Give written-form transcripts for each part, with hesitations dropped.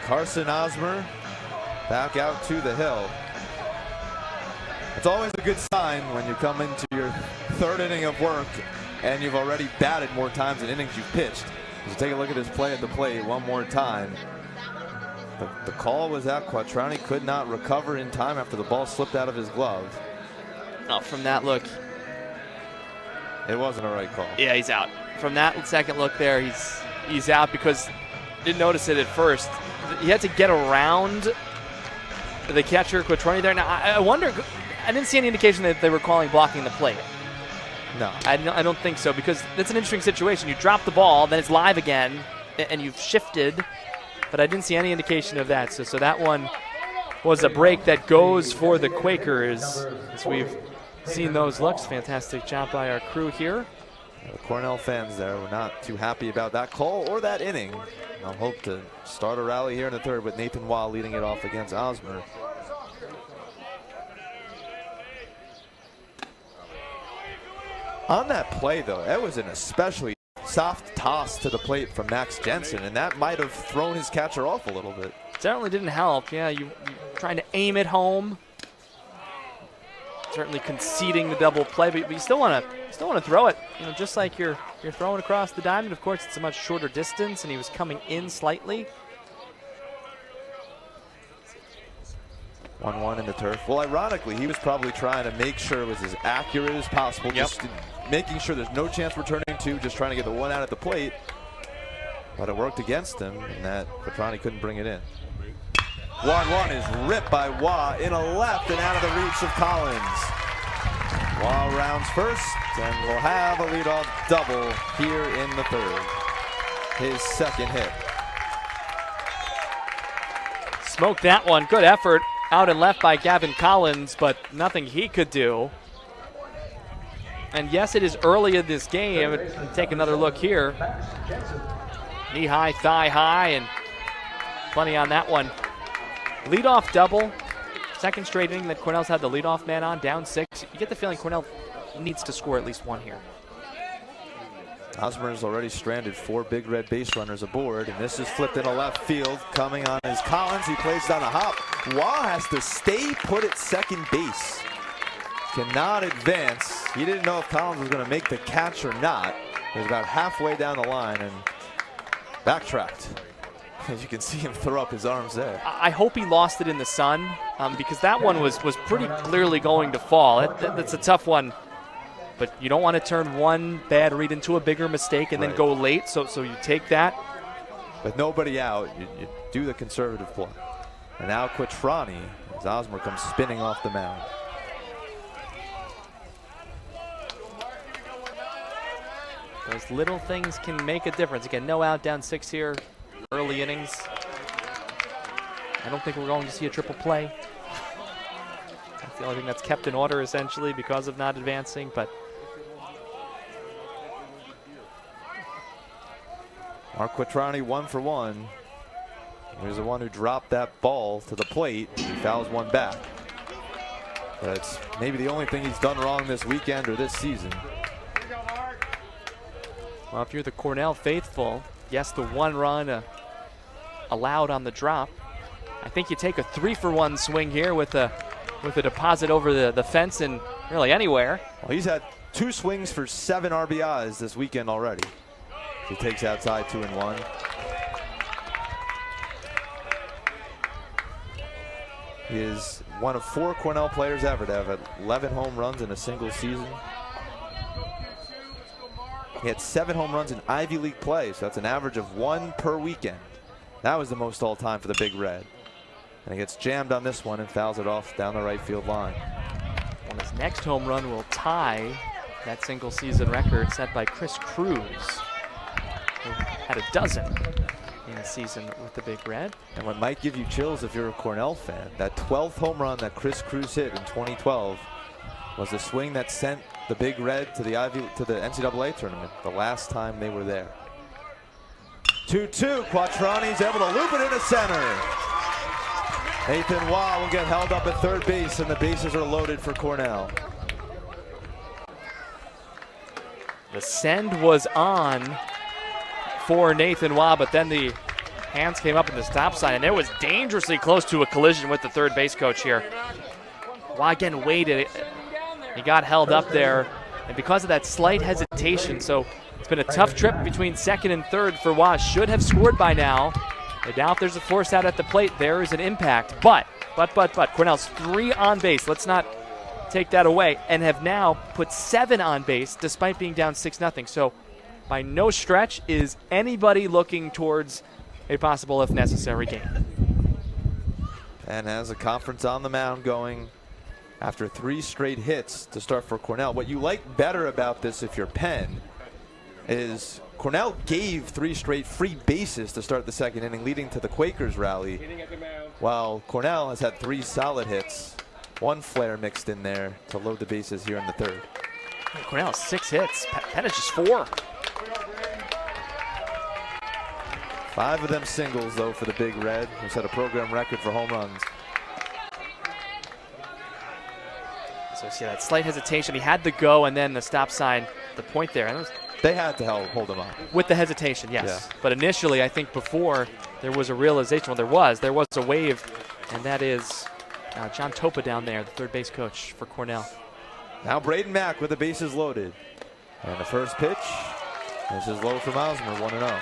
Carson Osmer back out to the hill. It's always a good sign when you come into your third inning of work and you've already batted more times than innings you've pitched. So take a look at his play at the plate one more time. The call was that Quattroni could not recover in time after the ball slipped out of his glove. Oh, from that look, it wasn't a right call. Yeah, he's out. From that second look there, he's out because didn't notice it at first. He had to get around the catcher Quattroni there. Now I wonder. I didn't see any indication that they were calling blocking the plate. No, I don't think so, because that's an interesting situation. You drop the ball, then it's live again, and you've shifted, but I didn't see any indication of that. So that one was a break that goes for the Quakers, as we've seen those looks. Fantastic job by our crew here. The Cornell fans there were not too happy about that call or that inning. They'll hope to start a rally here in the third with Nathan Waugh leading it off against Osmer. On that play, though, it was an especially soft toss to the plate from Max Jensen, and that might have thrown his catcher off a little bit. Certainly didn't help. Yeah, you trying to aim it home. Certainly conceding the double play, but you still want to throw it. You know, just like you're throwing across the diamond. Of course, it's a much shorter distance, and he was coming in slightly. 1-1 in the turf. Well, ironically, he was probably trying to make sure it was as accurate as possible. Yep. Just making sure there's no chance returning two, just trying to get the one out at the plate. But it worked against him, and that Quattroni couldn't bring it in. 1-1 is ripped by Waugh in a left and out of the reach of Collins. Waugh rounds first, and will have a leadoff double here in the third. His second hit. Smoked that one. Good effort out and left by Gavin Collins, but nothing he could do. And yes, it is early in this game. Take another look here. Knee high, thigh high, and plenty on that one. Leadoff double. Second straight inning that Cornell's had the leadoff man on, down 6. You get the feeling Cornell needs to score at least one here. Osmer has already stranded 4 big red base runners aboard, and this is flipped into left field. Coming on is Collins. He plays down the hop. Waugh has to stay put at second base. Cannot advance. He didn't know if Collins was going to make the catch or not. He was about halfway down the line and backtracked. As you can see him throw up his arms there. I hope he lost it in the sun, because that one was pretty clearly going to fall. That's a tough one. But you don't want to turn one bad read into a bigger mistake and then go late, so you take that. With nobody out, you do the conservative play. And now Quattroni, as Osmer comes spinning off the mound. Those little things can make a difference. Again, no out, down 6 here, early innings. I don't think we're going to see a triple play. That's the only thing that's kept in order, essentially, because of not advancing, but Mark Quattroni 1 for 1. He was the one who dropped that ball to the plate. He fouls one back. That's maybe the only thing he's done wrong this weekend or this season. Well, if you're the Cornell faithful, yes, the 1 run allowed on the drop. I think you take a 3-for-1 swing here with a deposit over the fence and really anywhere. Well, he's had 2 swings for 7 RBIs this weekend already. He takes outside 2-1. He is one of 4 Cornell players ever to have 11 home runs in a single season. He had 7 home runs in Ivy League play, so that's an average of 1 per weekend. That was the most all time for the Big Red. And he gets jammed on this one and fouls it off down the right field line. And his next home run will tie that single season record set by Chris Cruz, who had a dozen in a season with the Big Red. And what might give you chills if you're a Cornell fan, that 12th home run that Chris Cruz hit in 2012 was the swing that sent the Big Red to the NCAA tournament the last time they were there. 2-2. Quattroni's able to loop it into center. Nathan Waugh will get held up at third base, and the bases are loaded for Cornell. The send was on for Nathan Waugh, but then the hands came up in the stop sign, and it was dangerously close to a collision with the third base coach here. Waugh again waited. He got held up there, and because of that slight hesitation, so it's been a tough trip between second and third for Waugh. Should have scored by now. And now if there's a force out at the plate, there is an impact. But, Cornell's 3 on base. Let's not take that away. And have now put 7 on base despite being down 6-0. So by no stretch is anybody looking towards a possible, if necessary, game. And has a conference on the mound going after 3 straight hits to start for Cornell. What you like better about this if you're Penn is Cornell gave 3 straight free bases to start the second inning, leading to the Quakers rally, while Cornell has had 3 solid hits, 1 flare mixed in there to load the bases here in the third. Cornell has 6 hits. Penn has just 4. 5 of them singles, though, for the Big Red, who set a program record for home runs. So see that slight hesitation. He had the go and then the stop sign, the point there. And they had to hold him on. With the hesitation, yes. Yeah. But initially, I think before there was a realization, well, there was a wave, and that is John Topa down there, the third base coach for Cornell. Now Braden Mack with the bases loaded. And the first pitch, this is low from Osmer, 1-0.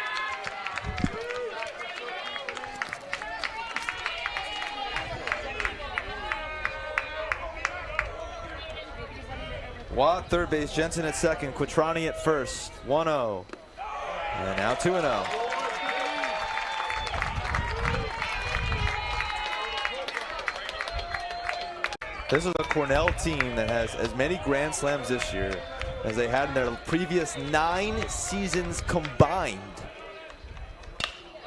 Waugh third base, Jensen at second, Quattrani at first, 1-0. And now 2-0. This is a Cornell team that has as many Grand Slams this year as they had in their previous 9 seasons combined.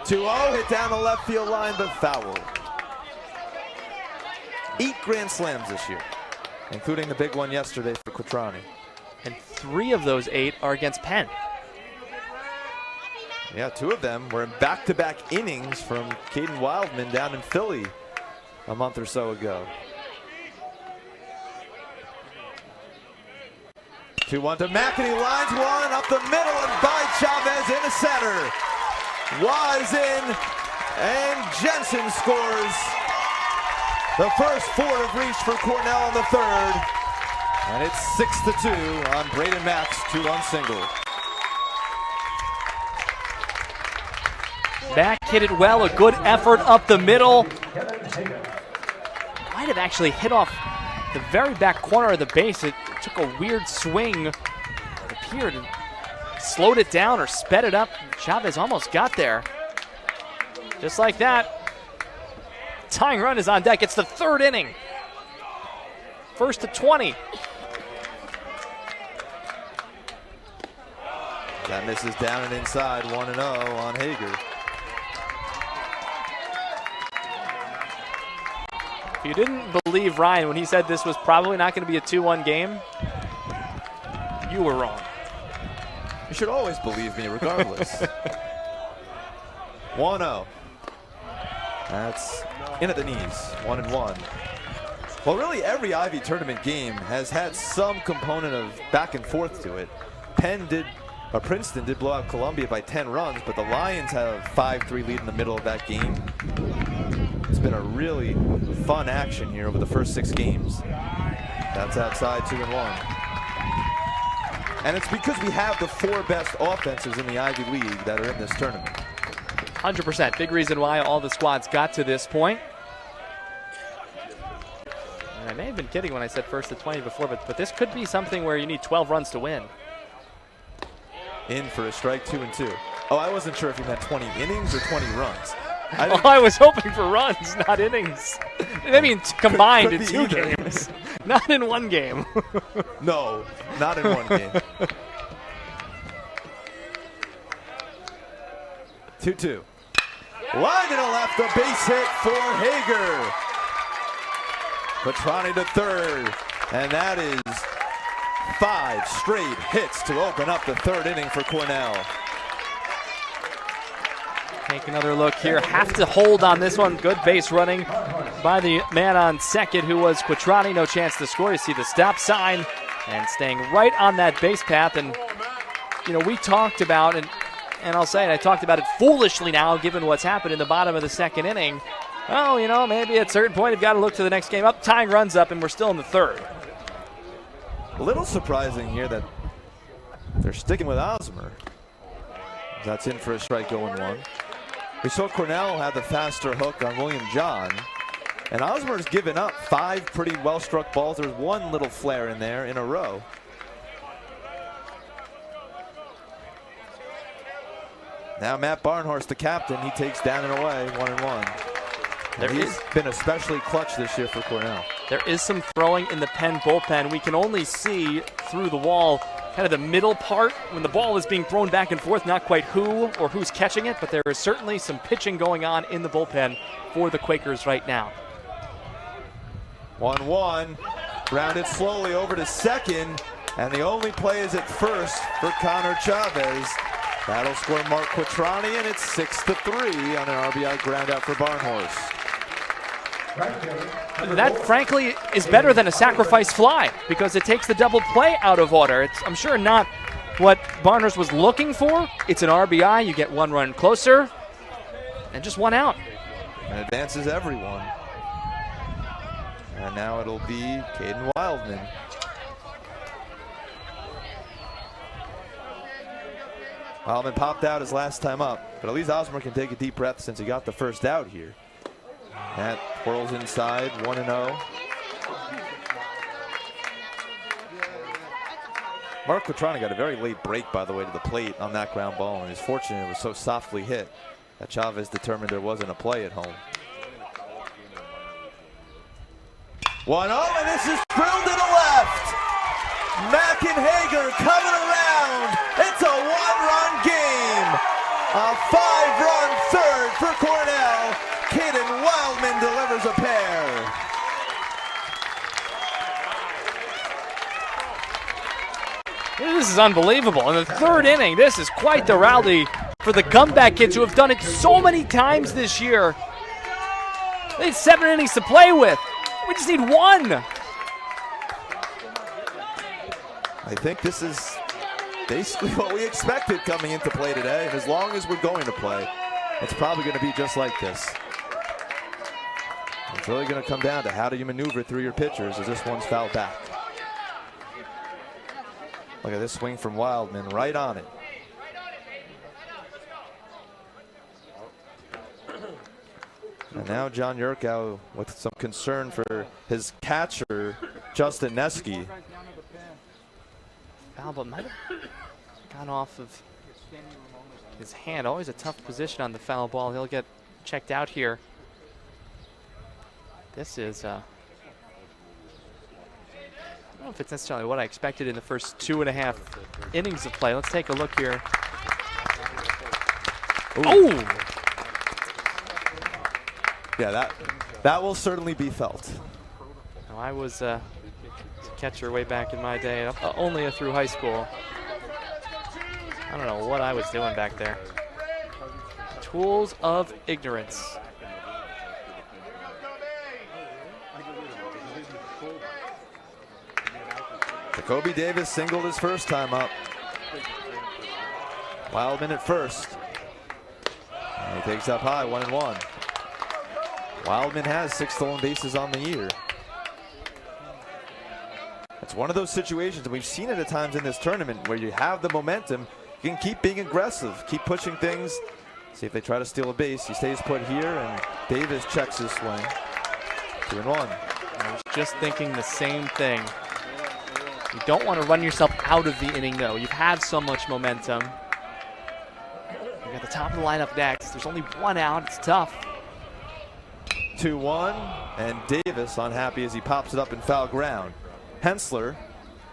2-0, hit down the left field line, but foul. 8 Grand Slams this year, including the big one yesterday for Quattrani. And 3 of those 8 are against Penn. Yeah, 2 of them were in back-to-back innings from Caden Wildman down in Philly a month or so ago. 2-1 to Mack, and he lines one up the middle and by Chavez into center. Waugh is in, and Jensen scores. The first 4 have reached for Cornell in the third, and it's 6-2 on Braden Mack's 2-run single. Mack hit it well, a good effort up the middle. Might have actually hit off the very back corner of the base. It took a weird swing. It appeared and slowed it down or sped it up. Chavez almost got there. Just like that. Tying run is on deck. It's the third inning. First to 20. That misses down and inside, 1-0 on Hager. If you didn't believe Ryan when he said this was probably not going to be a 2-1 game, you were wrong. You should always believe me regardless. 1-0. That's in at the knees, 1-1. Well, really every Ivy tournament game has had some component of back and forth to it. Princeton did blow out Columbia by 10 runs, but the Lions have a 5-3 lead in the middle of that game. It's been a really fun action here over the first 6 games. That's outside, 2-1. And it's because we have the 4 best offenses in the Ivy League that are in this tournament. 100%. Big reason why all the squads got to this point. And I may have been kidding when I said first to 20 before, but this could be something where you need 12 runs to win. In for a strike, 2-2. Oh, I wasn't sure if you meant 20 innings or 20 runs. I was hoping for runs, not innings. I mean, combined in 2 games, not in 1 game. No, not in 1 game. 2-2. Line to the left, a base hit for Hager. Quattrani to third, and that is 5 straight hits to open up the third inning for Cornell. Take another look here. Have to hold on this one. Good base running by the man on second, who was Quattrani. No chance to score. You see the stop sign and staying right on that base path. And, you know, we talked about, and And I'll say it, I talked about it foolishly now, given what's happened in the bottom of the second inning. Oh, you know, maybe at a certain point you've got to look to the next game. Tying runs up, and we're still in the third. A little surprising here that they're sticking with Osmer. That's in for a strike, 0-1. We saw Cornell have the faster hook on William John. And Osmer's given up 5 pretty well-struck balls. There's one little flare in there in a row. Now Matt Barnhorst, the captain, he takes down and away, 1-1. He's been especially clutch this year for Cornell. There is some throwing in the Penn bullpen. We can only see through the wall kind of the middle part when the ball is being thrown back and forth, not quite who or who's catching it, but there is certainly some pitching going on in the bullpen for the Quakers right now. 1-1, grounded slowly over to second, and the only play is at first for Connor Chavez. That'll score Mark Quattrani, and it's 6-3 on an RBI ground out for Barnhorst. That, frankly, is better than a sacrifice fly because it takes the double play out of order. It's, I'm sure, not what Barnhorst was looking for. It's an RBI. You get 1 run closer and just 1 out. And advances everyone. And now it'll be Caden Wildman. Wildman popped out his last time up, but at least Osmer can take a deep breath since he got the first out here. That whirls inside, 1-0. Mark Quattrani got a very late break, by the way, to the plate on that ground ball, and is fortunate it was so softly hit that Chavez determined there wasn't a play at home. 1-0, and this is drilled to the left. Mackenhager coming around. It's a 1-run game. A 5-run third for Cornell. Caden Wildman delivers a pair. This is unbelievable. In the third inning, this is quite the rally for the comeback kids who have done it so many times this year. They had 7 innings to play with. We just need 1. I think this is basically what we expected coming into play today. And as long as we're going to play, it's probably going to be just like this. It's really going to come down to how do you maneuver through your pitchers as this one's fouled back. Look at this swing from Wildman, right on it. And now John Yurkow with some concern for his catcher, Justin Neske. Foul, but might have gone off of his hand. Always a tough position on the foul ball. He'll get checked out here. This is, I don't know if it's necessarily what I expected in the first 2.5 innings of play. Let's take a look here. Ooh. Oh! Yeah, that will certainly be felt. Now, I was a catcher way back in my day, only through high school. I don't know what I was doing back there. Tools of ignorance. Jacoby Davis singled his first time up. Wildman at first. And he takes up high, 1-1. Wildman has 6 stolen bases on the year. It's one of those situations, and we've seen it at times in this tournament, where you have the momentum, you can keep being aggressive, keep pushing things, see if they try to steal a base. He stays put here, and Davis checks his swing. 2-1. I was just thinking the same thing. You don't want to run yourself out of the inning, though. You have so much momentum. You got the top of the lineup next. There's only 1 out. It's tough. 2-1, and Davis unhappy as he pops it up in foul ground. Hensler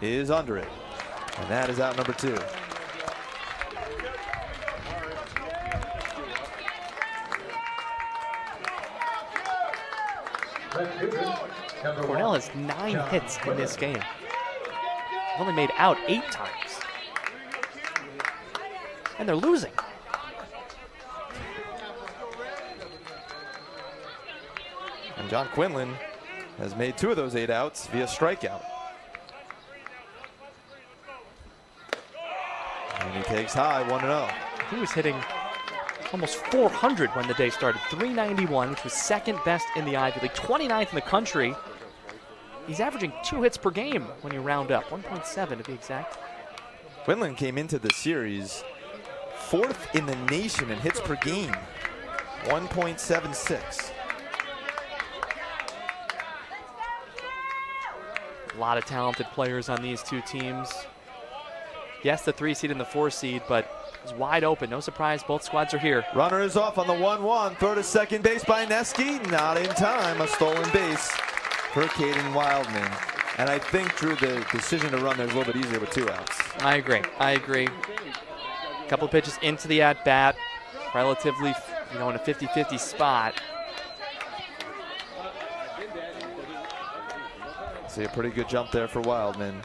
is under it, and that is out number 2. Cornell has 9 hits in this game. They've only made out 8 times. And they're losing. And John Quinlan has made 2 of those 8 outs via strikeout. And he takes high, 1-0. He was hitting almost 400 when the day started. 391, which was second best in the Ivy League, 29th in the country. He's averaging 2 hits per game when you round up, 1.7 to be exact. Quinlan came into the series 4th in the nation in hits per game, 1.76. A lot of talented players on these two teams. Yes, the 3 seed and the 4 seed, but it's wide open. No surprise, both squads are here. Runner is off on the 1-1. Throw to second base by Neski. Not in time. A stolen base for Caden Wildman. And I think, Drew, the decision to run there is a little bit easier with 2 outs. I agree. A couple pitches into the at-bat. Relatively, in a 50-50 spot. See a pretty good jump there for Wildman.